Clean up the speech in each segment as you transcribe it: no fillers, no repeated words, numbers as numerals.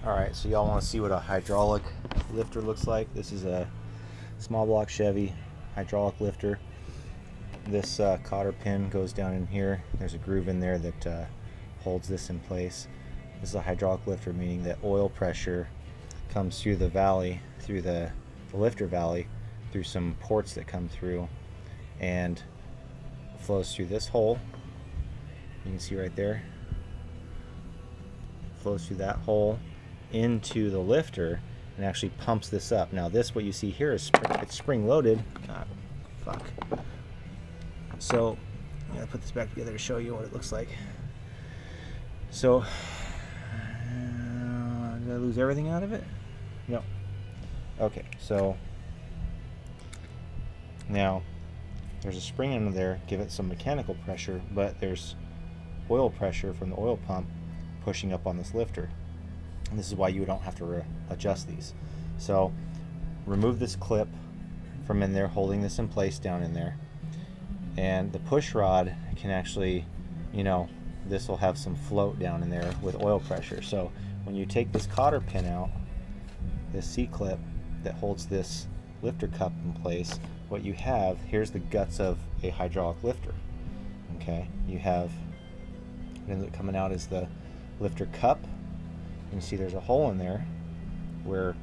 Alright, so y'all want to see what a hydraulic lifter looks like. This is a small block Chevy hydraulic lifter. This cotter pin goes down in here. There's a groove in there that holds this in place. This is a hydraulic lifter, meaning that oil pressure comes through the valley, through the lifter valley, through some ports that come through, and flows through this hole. You can see right there. Flows through that hole into the lifter and actually pumps this up. Now this, what you see here, is it's spring loaded. Fuck. So I'm gonna put this back together to show you what it looks like. So did I lose everything out of it? No. Okay, so now there's a spring under there, give it some mechanical pressure, but there's oil pressure from the oil pump pushing up on this lifter. And this is why you don't have to adjust these. So remove this clip from in there holding this in place down in there, and the push rod can actually, you know, this will have some float down in there with oil pressure. So when you take this cotter pin out, this C-clip that holds this lifter cup in place, what you have, here's the guts of a hydraulic lifter. Okay, you have, what ends up coming out is the lifter cup. You can see there's a hole in there where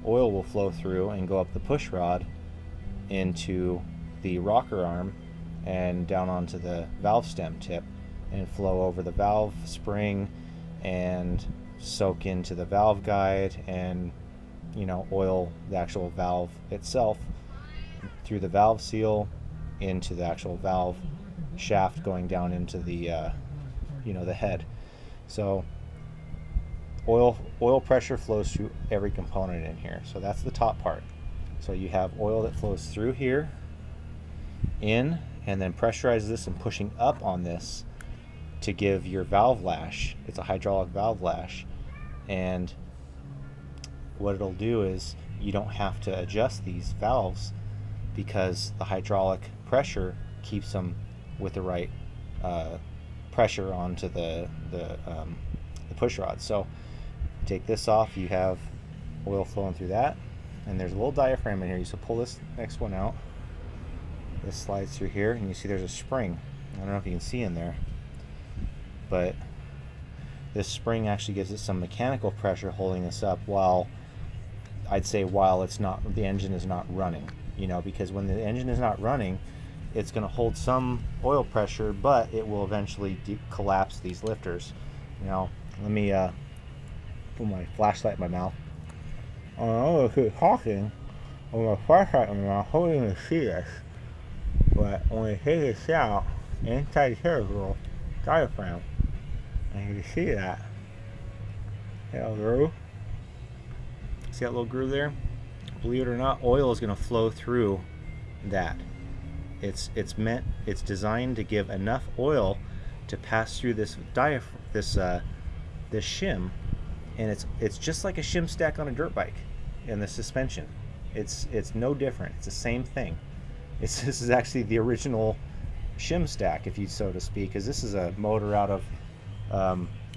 oil will flow through and go up the push rod into the rocker arm and down onto the valve stem tip and flow over the valve spring and soak into the valve guide and, you know, oil the actual valve itself through the valve seal into the actual valve shaft going down into the you know, the head. So oil pressure flows through every component in here. So that's the top part. So you have oil that flows through here in, and then pressurizes this and pushing up on this to give your valve lash. It's a hydraulic valve lash, and what it'll do is you don't have to adjust these valves because the hydraulic pressure keeps them with the right pressure onto the push rod. So take this off, you have oil flowing through that, and there's a little diaphragm in here. You just pull this next one out. This slides through here, and you see there's a spring. I don't know if you can see in there, but this spring actually gives it some mechanical pressure holding this up while, I'd say, while it's not, the engine is not running, you know, because when the engine is not running, it's going to hold some oil pressure, but it will eventually collapse these lifters. You know, let me put my flashlight in my mouth. I don't know if you're talking with my flashlight in my mouth, holding to see this, but when we take this out, inside here is a little diaphragm, and you can see that. Little groove. See that little groove there? Believe it or not, oil is going to flow through that. It's designed to give enough oil to pass through this this shim, and it's just like a shim stack on a dirt bike in the suspension. It's no different. It's the same thing. This is actually the original shim stack, if you so to speak, because this is a motor out of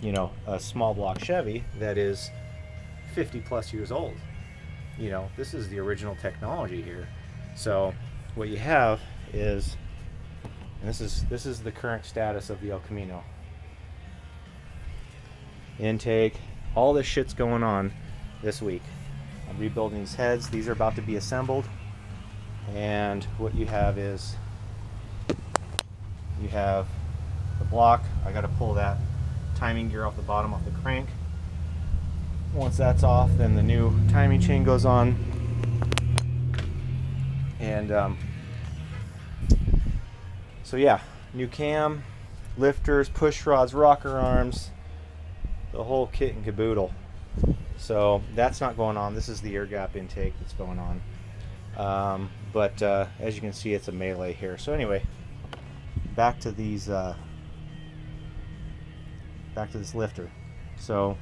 you know, a small block Chevy that is 50 plus years old. You know, this is the original technology here. So what you have is, and this is the current status of the El Camino. Intake, all this shit's going on this week. I'm rebuilding these heads. These are about to be assembled, and what you have is, you have the block. I got to pull that timing gear off the bottom off the crank. Once that's off, then the new timing chain goes on, and so yeah, new cam, lifters, push rods, rocker arms, the whole kit and caboodle. So that's not going on. This is the air gap intake that's going on. But as you can see, it's a melee here. So anyway, back to these, back to this lifter. So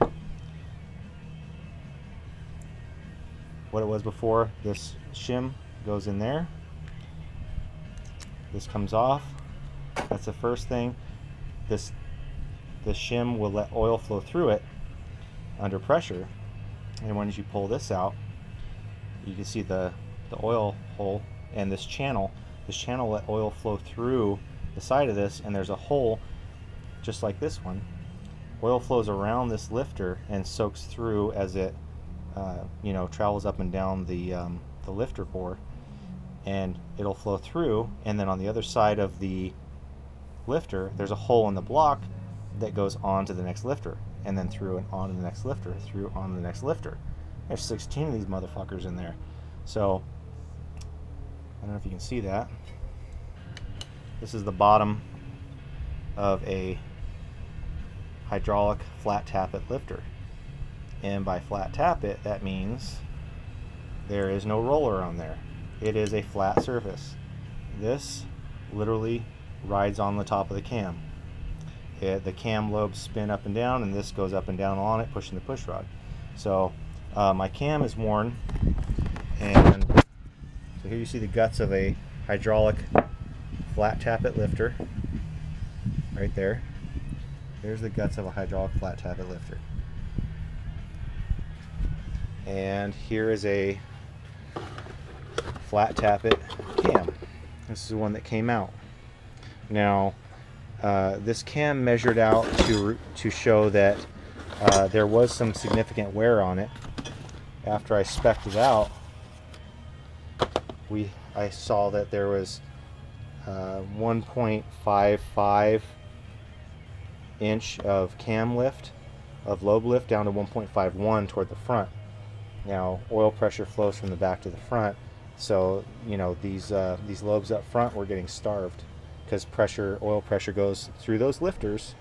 what it was before, this shim goes in there. This comes off. That's the first thing. This shim will let oil flow through it, under pressure. And once you pull this out, you can see the oil hole and this channel. This channel let oil flow through the side of this, and there's a hole just like this one. Oil flows around this lifter and soaks through as it you know, travels up and down the lifter bore, and it'll flow through. And then on the other side of the lifter, there's a hole in the block that goes on to the next lifter, and then through and on to the next lifter, through on to the next lifter. There's 16 of these motherfuckers in there. So I don't know if you can see that. This is the bottom of a hydraulic flat tappet lifter. And by flat tappet, that means there is no roller on there. It is a flat surface. This literally rides on the top of the cam. The cam lobes spin up and down, and this goes up and down on it, pushing the push rod. So my cam is worn, and so here you see the guts of a hydraulic flat tappet lifter right there. There's the guts of a hydraulic flat tappet lifter. And here is a flat tappet cam. This is the one that came out. Now this cam measured out to show that there was some significant wear on it. After I spec'd it out, I saw that there was 1.55 inch of cam lift, of lobe lift, down to 1.51 toward the front. Now oil pressure flows from the back to the front, so you know these lobes up front were getting starved because oil pressure goes through those lifters,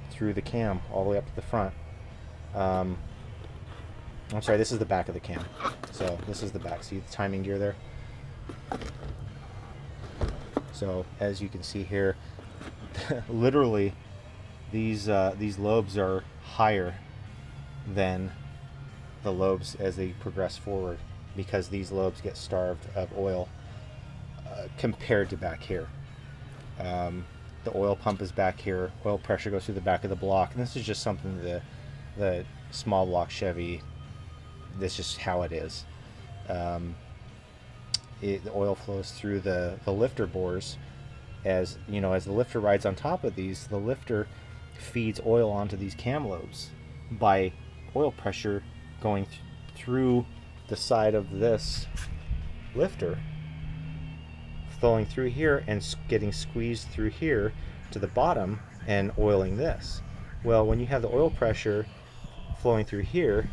through the cam all the way up to the front. I'm sorry, this is the back of the cam. So this is the back. See the timing gear there? So as you can see here, literally these lobes are higher than the lobes as they progress forward, because these lobes get starved of oil compared to back here. The oil pump is back here. Oil pressure goes through the back of the block, and this is just something the small block Chevy, this is just how it is. The oil flows through the lifter bores. As you know, as the lifter rides on top of these, the lifter feeds oil onto these cam lobes by oil pressure going through the side of this lifter, flowing through here and getting squeezed through here to the bottom and oiling this. Well, when you have the oil pressure flowing through here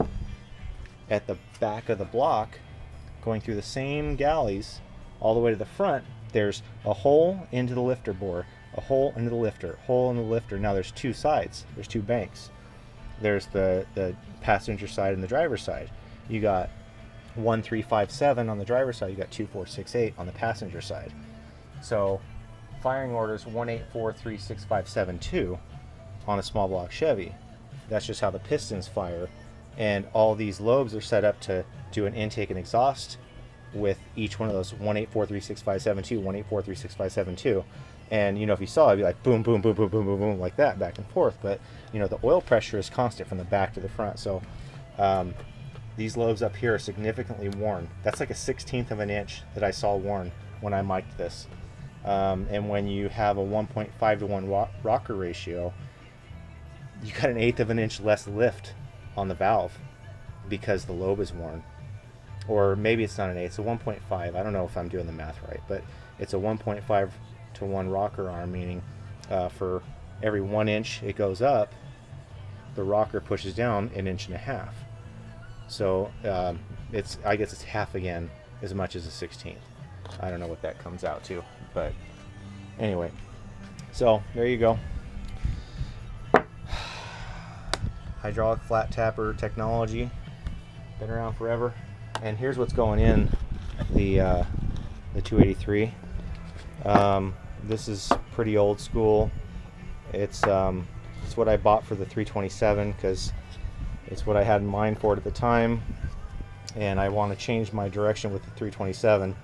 at the back of the block, going through the same galleys all the way to the front, there's a hole into the lifter bore, a hole into the lifter, hole in the lifter. Now there's two sides, there's two banks. There's the passenger side and the driver's side. You got 1357 on the driver's side, you got 2468 on the passenger side. So firing orders 184-36572 on a small block Chevy. That's just how the pistons fire, and all these lobes are set up to do an intake and exhaust with each one of those 184-36572, 184-36572. And you know, if you saw it, it'd be like boom, boom, boom, boom, boom, boom, boom, like that, back and forth. But you know, the oil pressure is constant from the back to the front. So these lobes up here are significantly worn. That's like a 1/16 of an inch that I saw worn when I mic'd this. And when you have a 1.5 to 1 rocker ratio, you got an 1/8 of an inch less lift on the valve because the lobe is worn. Or maybe it's not an 8, it's a 1.5. I don't know if I'm doing the math right, but it's a 1.5 to 1 rocker arm, meaning for every 1 inch it goes up, the rocker pushes down 1.5 inches. So I guess it's half again as much as a 1/16. I don't know what that comes out to, but anyway, so there you go. Hydraulic flat tapper technology, been around forever. And here's what's going in the 283. This is pretty old school. It's what I bought for the 327 because it's what I had in mind for it at the time, and I want to change my direction with the 327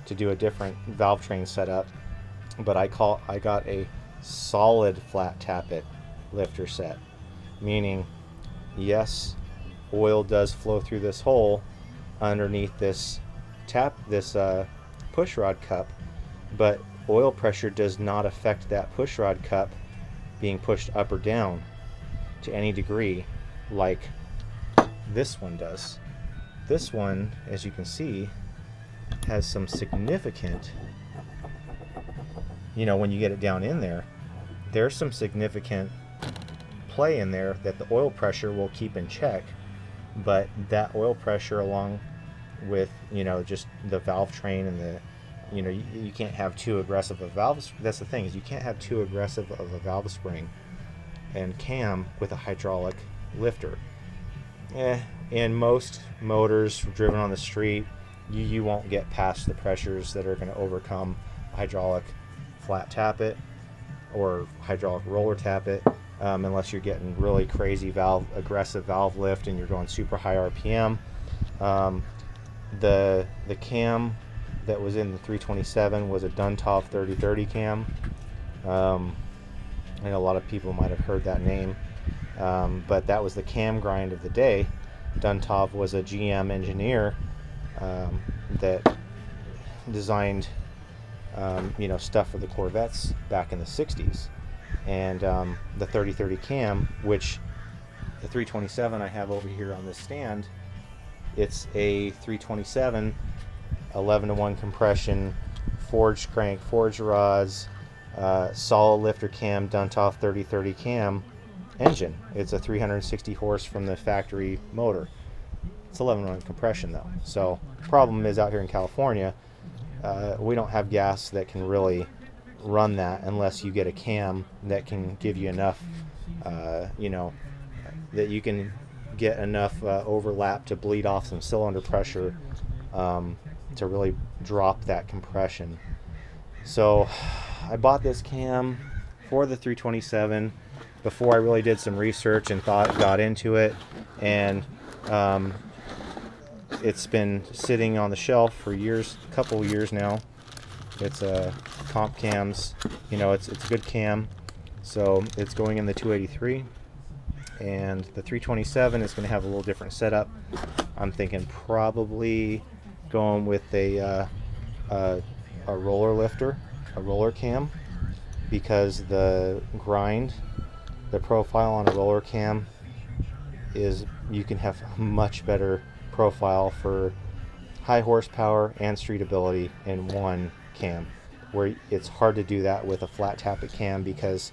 to do a different valve train setup. But I got a solid flat tappet lifter set, meaning yes, oil does flow through this hole underneath this push rod cup, but oil pressure does not affect that push rod cup being pushed up or down to any degree like this one does. This one, as you can see, has some significant, you know, when you get it down in there, there's some significant play in there that the oil pressure will keep in check, but that oil pressure, along with, you know, just the valve train and the, you know, you can't have too aggressive of valve. That's the thing, is you can't have too aggressive of a valve spring and cam with a hydraulic lifter. In most motors driven on the street, you won't get past the pressures that are going to overcome hydraulic flat tappet or hydraulic roller tappet, unless you're getting really crazy aggressive valve lift and you're going super high RPM. The cam that was in the 327 was a Duntov 3030 cam. I know a lot of people might have heard that name, but that was the cam grind of the day. Duntov was a GM engineer that designed you know, stuff for the Corvettes back in the 60s. And the 3030 cam, which the 327 I have over here on this stand, it's a 327 11-to-1 compression, forged crank, forged rods, solid lifter cam, Duntov 3030 cam engine. It's a 360 horse from the factory motor. It's 11-to-1 compression though. So the problem is, out here in California, we don't have gas that can really run that unless you get a cam that can give you enough, you know, that you can get enough overlap to bleed off some cylinder pressure to really drop that compression. So I bought this cam for the 327 before I really did some research and got into it, and it's been sitting on the shelf for years, a couple years now. It's a comp cams, you know, it's a good cam. So it's going in the 283, and the 327 is going to have a little different setup. I'm thinking probably going with a roller lifter, a roller cam, because the grind, the profile on a roller cam is, you can have a much better profile for high horsepower and streetability in one cam, where it's hard to do that with a flat tappet cam, because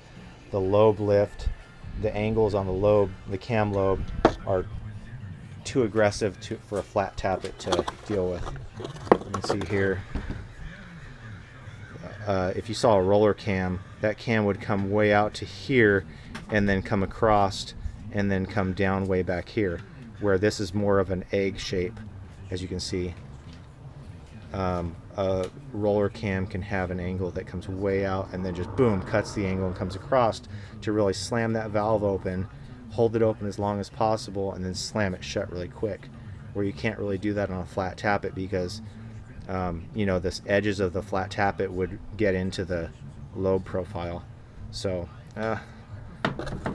the lobe lift, the angles on the lobe, the cam lobe, are too aggressive for a flat tappet to deal with. You can see here, if you saw a roller cam, that cam would come way out to here and then come across and then come down way back here, where this is more of an egg shape, as you can see. A roller cam can have an angle that comes way out and then just boom, cuts the angle and comes across to really slam that valve open, hold it open as long as possible, and then slam it shut really quick, where you can't really do that on a flat tappet, because you know, the edges of the flat tappet would get into the lobe profile. So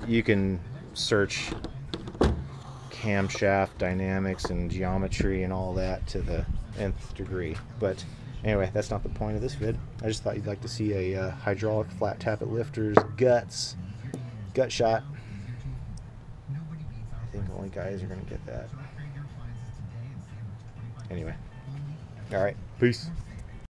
you can search camshaft dynamics and geometry and all that to the nth degree, but anyway, that's not the point of this vid. I just thought you'd like to see a hydraulic flat tappet lifter's gut shot. I think only guys are gonna get that. Anyway, all right, peace.